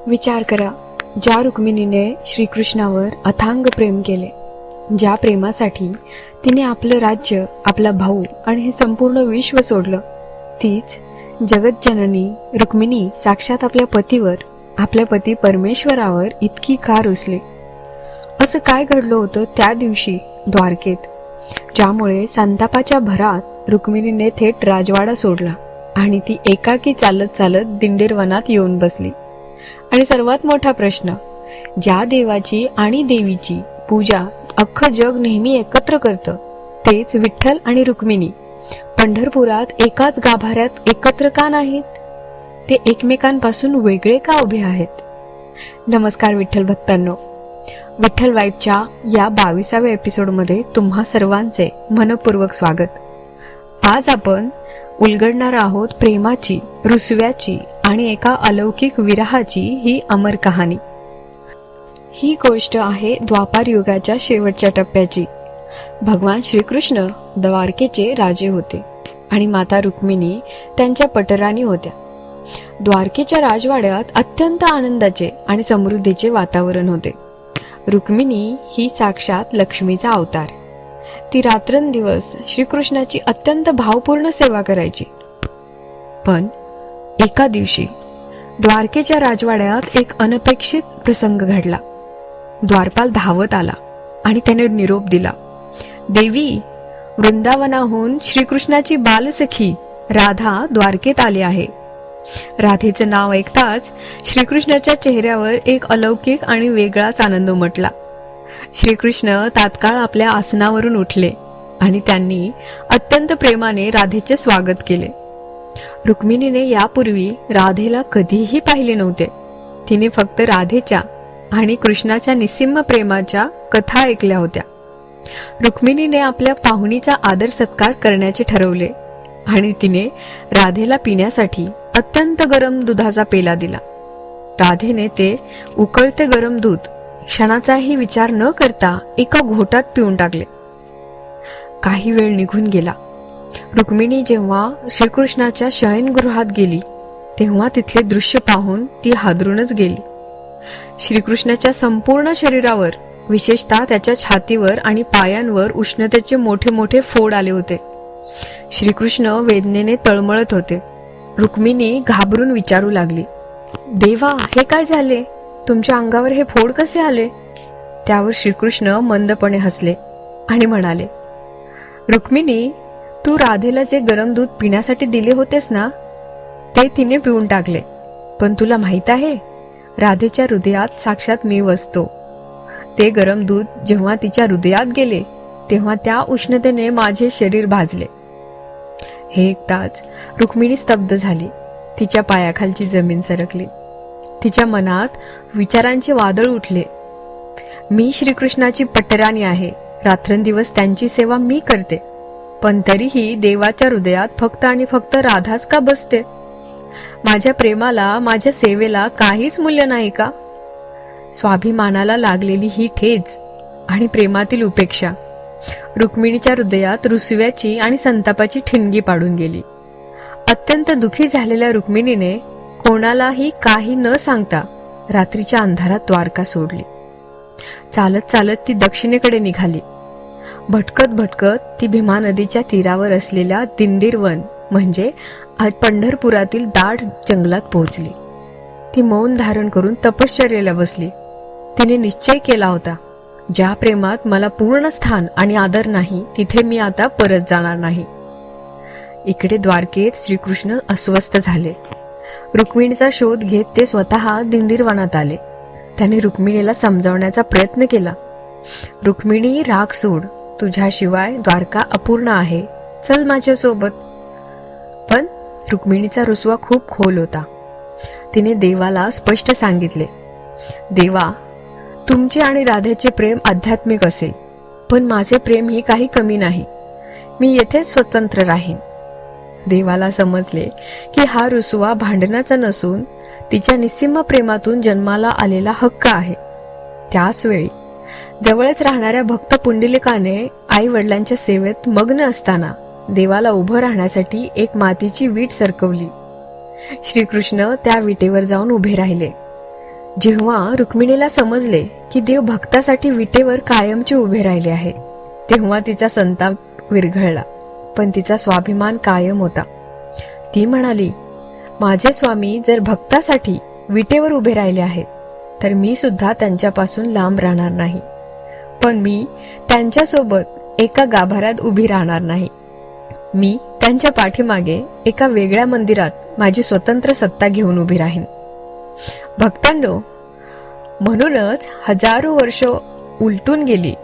विचार करा, ज्या रुक्मिणीने श्रीकृष्णावर अथांग प्रेम केले, ज्या प्रेमासाठी तिने आपलं राज्य, आपला भाऊ आणि हे संपूर्ण विश्व सोडलं, तीच जगज्जननी रुक्मिणी साक्षात आपल्या पतीवर, आपल्या पती परमेश्वरावर इतकी का रुसली? असं काय घडलं होतं त्या दिवशी द्वारकेत, ज्यामुळे संतापाच्या भरात रुक्मिणीने थेट राजवाडा सोडला आणि ती एकाकी चालत चालत दिंडीर वनात येऊन बसली? आणि सर्वात मोठा प्रश्न, ज्या देवाची आणि देवीची पूजा अख्खं जग नेहमी एकत्र करतं, तेच विठ्ठल आणि रुक्मिणी पंढरपुरात एकाच गाभाऱ्यात एकत्र का नाहीत? ते एकमेकांपासून वेगळे का उभे आहेत? नमस्कार विठ्ठल भक्तांनो, विठ्ठल वाईबच्या या 22व्या एपिसोडमध्ये तुम्हा सर्वांचे मनपूर्वक स्वागत. आज आपण उलगडणार आहोत प्रेमाची, रुसव्याची आणि एका अलौकिक विरहाची ही अमर कहाणी. ही गोष्ट आहे द्वापार युगाच्या शेवटच्या टप्प्याची. भगवान श्रीकृष्ण द्वारकेचे राजे होते आणि माता रुक्मिणी त्यांच्या पटराणी होत्या. द्वारकेच्या राजवाड्यात अत्यंत आनंदाचे आणि समृद्धीचे वातावरण होते. रुक्मिणी ही साक्षात लक्ष्मीचा अवतार. ती रात्रंदिवस श्रीकृष्णाची अत्यंत भावपूर्ण सेवा करायची. पण एका दिवशी द्वारकेच्या राजवाड्यात एक अनपेक्षित प्रसंग घडला. द्वारपाल धावत आला आणि त्याने निरोप दिला, देवी, वृंदावनाहून श्रीकृष्णाची बालसखी राधा द्वारकेत आली आहे. राधेचं नाव ऐकताच श्रीकृष्णाच्या चेहऱ्यावर एक अलौकिक आणि वेगळाच आनंद उमटला. श्रीकृष्ण तात्काळ आपल्या आसनावरून उठले आणि त्यांनी अत्यंत प्रेमाने राधेचे स्वागत केले. रुक्मिणीने यापूर्वी राधेला कधीही पाहिले नव्हते. तिने फक्त राधेच्या आणि कृष्णाच्या निस्सीम प्रेमाच्या कथा ऐकल्या होत्या. रुक्मिणीने आपल्या पाहुणीचा आदर सत्कार करण्याचे ठरवले आणि तिने राधेला पिण्यासाठी अत्यंत गरम दुधाचा पेला दिला. राधेने ते उकळते गरम दूध क्षणाचाही विचार न करता एका घोटात पिऊन टाकले. काही वेळ निघून गेला. रुक्मिणी जेव्हा श्रीकृष्णाच्या शयनगृहात गेली तेव्हा तिथले दृश्य पाहून ती हादरूनच गेली. श्रीकृष्णाच्या संपूर्ण शरीरावर, विशेषतः त्याच्या छातीवर आणि पायांवर उष्णतेचे मोठे मोठे फोड आले होते. श्रीकृष्ण वेदनेने तळमळत होते. रुक्मिणी घाबरून विचारू लागली, देवा, हे काय झाले? तुमच्या अंगावर हे फोड कसे आले? त्यावर श्रीकृष्ण मंदपणे हसले आणि म्हणाले, रुक्मिणी, तू राधेला जे गरम दूध पिण्यासाठी दिले होतेस ना, ते तिने पिऊन टाकले. पण तुला माहित आहे, राधेच्या हृदयात साक्षात मी वसतो. ते गरम दूध जेव्हा तिच्या हृदयात गेले तेव्हा त्या उष्णतेने माझे शरीर भाजले. हे ऐकताच रुक्मिणी स्तब्ध झाली. तिच्या पायाखालची जमीन सरकली. तिच्या मनात विचारांचे वादळ उठले. मी श्रीकृष्णाची पटराणी आहे. रात्रंदिवस त्यांची सेवा मी करते. पण तरीही देवाच्या हृदयात फक्त आणि फक्त राधाच का बसते? माझ्या प्रेमाला, माझ्या सेवेला काहीच मूल्य नाही का? स्वाभिमानाला लागलेली ही ठेच आणि प्रेमातील उपेक्षा रुक्मिणीच्या हृदयात रुसव्याची आणि संतापाची ठिणगी पाडून गेली. अत्यंत दुःखी झालेल्या रुक्मिणीने कोणालाही काही न सांगता रात्रीच्या अंधारात द्वारका सोडली. चालत चालत ती दक्षिणेकडे निघाली. भटकत भटकत ती भीमा नदीच्या तीरावर असलेल्या दिंडीर वन म्हणजे आज पंढरपुरातील दाट जंगलात पोहोचली. ती मौन धारण करून तपश्चर्येला बसली. तिने निश्चय केला होता, ज्या प्रेमात मला पूर्ण स्थान आणि आदर नाही, तिथे मी आता परत जाणार नाही. इकडे द्वारकेत श्रीकृष्ण अस्वस्थ झाले. रुक्मिणीचा शोध घेत ते स्वतः दिंडीर वनात आले. त्याने रुक्मिणीला समजावण्याचा प्रयत्न केला. रुक्मिणी, राग सोड. तुझ्याशिवाय द्वारका अपूर्ण आहे. चल माझ्यासोबत. पण रुक्मिणीचा रुसवा खूप खोल होता. तिने देवाला स्पष्ट सांगितले, देवा, तुमचे आणि राधेचे प्रेम आध्यात्मिक असेल, पण माझे प्रेम ही काही कमी नाही. मी येथेच स्वतंत्र राहीन. देवाला समजले की हा रुसवा भांडणाचा नसून तिच्या निस्सीम प्रेमातून जन्माला आलेला हक्क आहे. त्याच वेळी जवळच राहणाऱ्या भक्त पुंडलिकाने आई वडिलांच्या सेवेत मग्न असताना देवाला उभं राहण्यासाठी एक मातीची वीट सरकवली. श्रीकृष्ण त्या विटेवर जाऊन उभे राहिले. जेव्हा रुक्मिणीला समजले की देव भक्तासाठी विटेवर कायमचे उभे राहिले आहे, तेव्हा तिचा संताप विरघळला, पण तिचा स्वाभिमान कायम होता. ती म्हणाली, माझे स्वामी जर भक्तासाठी विटेवर उभे राहिले आहेत, तर मी सुद्धा त्यांच्यापासून लांब राहणार नाही. पण मी त्यांच्यासोबत एका गाभाऱ्यात उभी राहणार नाही. मी त्यांच्या पाठीमागे एका वेगळ्या मंदिरात माझी स्वतंत्र सत्ता घेऊन उभी राहीन. भक्तांनो, म्हणूनच हजारो वर्ष उलटून गेली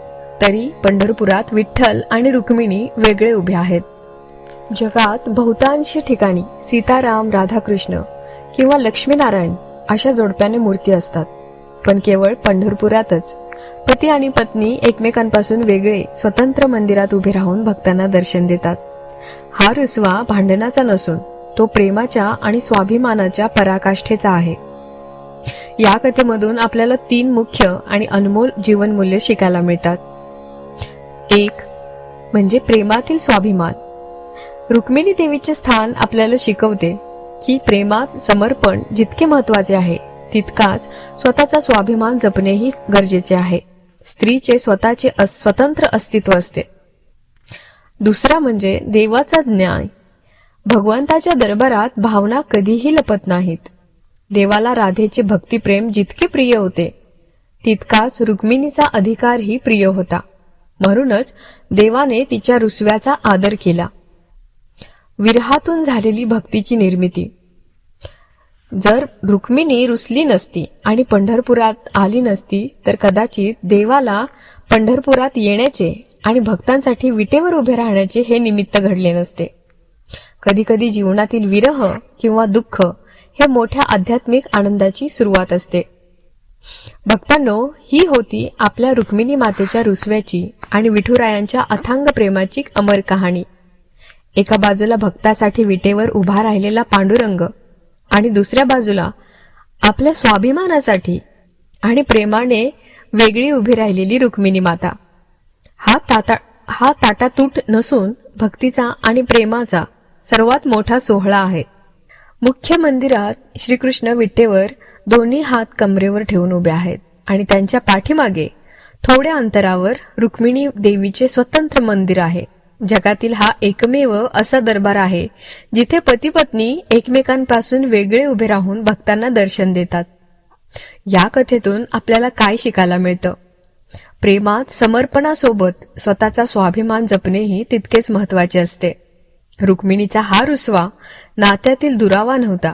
तरी पंढरपुरात विठ्ठल आणि रुक्मिणी वेगळे उभे आहेत. जगात बहुतांशी ठिकाणी सीताराम, राधाकृष्ण किंवा लक्ष्मीनारायण अशा जोडप्याने मूर्ती असतात, पण केवळ पंढरपुरातच पती आणि पत्नी एकमेकांपासून वेगळे स्वतंत्र मंदिरात उभे राहून भक्तांना दर्शन देतात. हा रुसवा भांडणाचा नसून तो प्रेमाच्या आणि स्वाभिमानाच्या पराकाष्ठेचा आहे. या कथेमधून आपल्याला 3 मुख्य आणि अनमोल जीवनमूल्य शिकायला मिळतात. 1 म्हणजे प्रेमातील स्वाभिमान. रुक्मिणी देवीचे स्थान आपल्याला शिकवते की प्रेमात समर्पण जितके महत्वाचे आहे, तितकाच स्वतःचा स्वाभिमान जपणेही गरजेचे आहे. स्त्रीचे स्वतःचे स्वतंत्र अस्तित्व असते. 2 म्हणजे देवाचा न्याय. भगवंताच्या दरबारात भावना कधीही लपत नाहीत. देवाला राधेचे भक्तिप्रेम जितके प्रिय होते, तितकाच रुक्मिणीचा अधिकारही प्रिय होता. म्हणूनच देवाने तिच्या रुसव्याचा आदर केला. विरहातून झालेली भक्तीची निर्मिती. जर रुक्मिणी रुसली नसती आणि पंढरपुरात आली नसती, तर कदाचित देवाला पंढरपुरात येण्याचे आणि भक्तांसाठी विटेवर उभे राहण्याचे हे निमित्त घडले नसते. कधीकधी जीवनातील विरह किंवा दुःख हे मोठ्या आध्यात्मिक आनंदाची सुरुवात असते. भक्तांनो, ही होती आपल्या रुक्मिणी मातेच्या रुसव्याची आणि विठुरायांच्या अथांग प्रेमाची अमर कहाणी. एका बाजूला भक्तासाठी विटेवर उभा राहिलेला पांडुरंग आणि दुसऱ्या बाजूला आपल्या स्वाभिमानासाठी आणि प्रेमाने वेगळी उभी राहिलेली रुक्मिणी माता. हा ताटातूट नसून भक्तीचा आणि प्रेमाचा सर्वात मोठा सोहळा आहे. मुख्य मंदिरात श्रीकृष्ण विटेवर दोन्ही हात कमरेवर ठेवून उभे आहेत आणि त्यांच्या पाठीमागे थोड्या अंतरावर रुक्मिणी देवीचे स्वतंत्र मंदिर आहे. जगातील हा एकमेव असा दरबार आहे जिथे पती पत्नी एकमेकांपासून वेगळे उभे राहून भक्तांना दर्शन देतात. या कथेतून आपल्याला काय शिकायला मिळतं? प्रेमात समर्पणासोबत स्वतःचा स्वाभिमान जपणेही तितकेच महत्वाचे असते. रुक्मिणीचा हा रुसवा नात्यातील दुरावा नव्हता,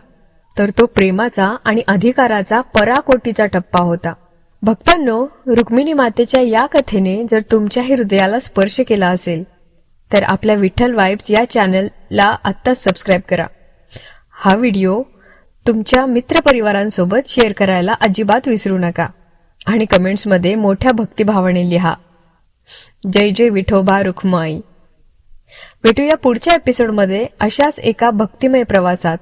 तर तो प्रेमाचा आणि अधिकाराचा पराकोटीचा टप्पा होता. भक्तांनो, रुक्मिणी मातेच्या या कथेने जर तुमच्याही हृदयाला स्पर्श केला असेल, तर आपल्या विठ्ठल वाइब्स या चॅनलला आत्ताच सबस्क्राईब करा. हा व्हिडिओ तुमच्या मित्रपरिवारांसोबत शेअर करायला अजिबात विसरू नका आणि कमेंट्समध्ये मोठ्या भक्तिभावाने लिहा. जय जय विठोबा रुक्माई. भेटूया पुढच्या एपिसोडमध्ये अशाच एका भक्तिमय प्रवासात.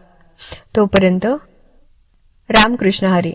तोपर्यंत रामकृष्ण हरी.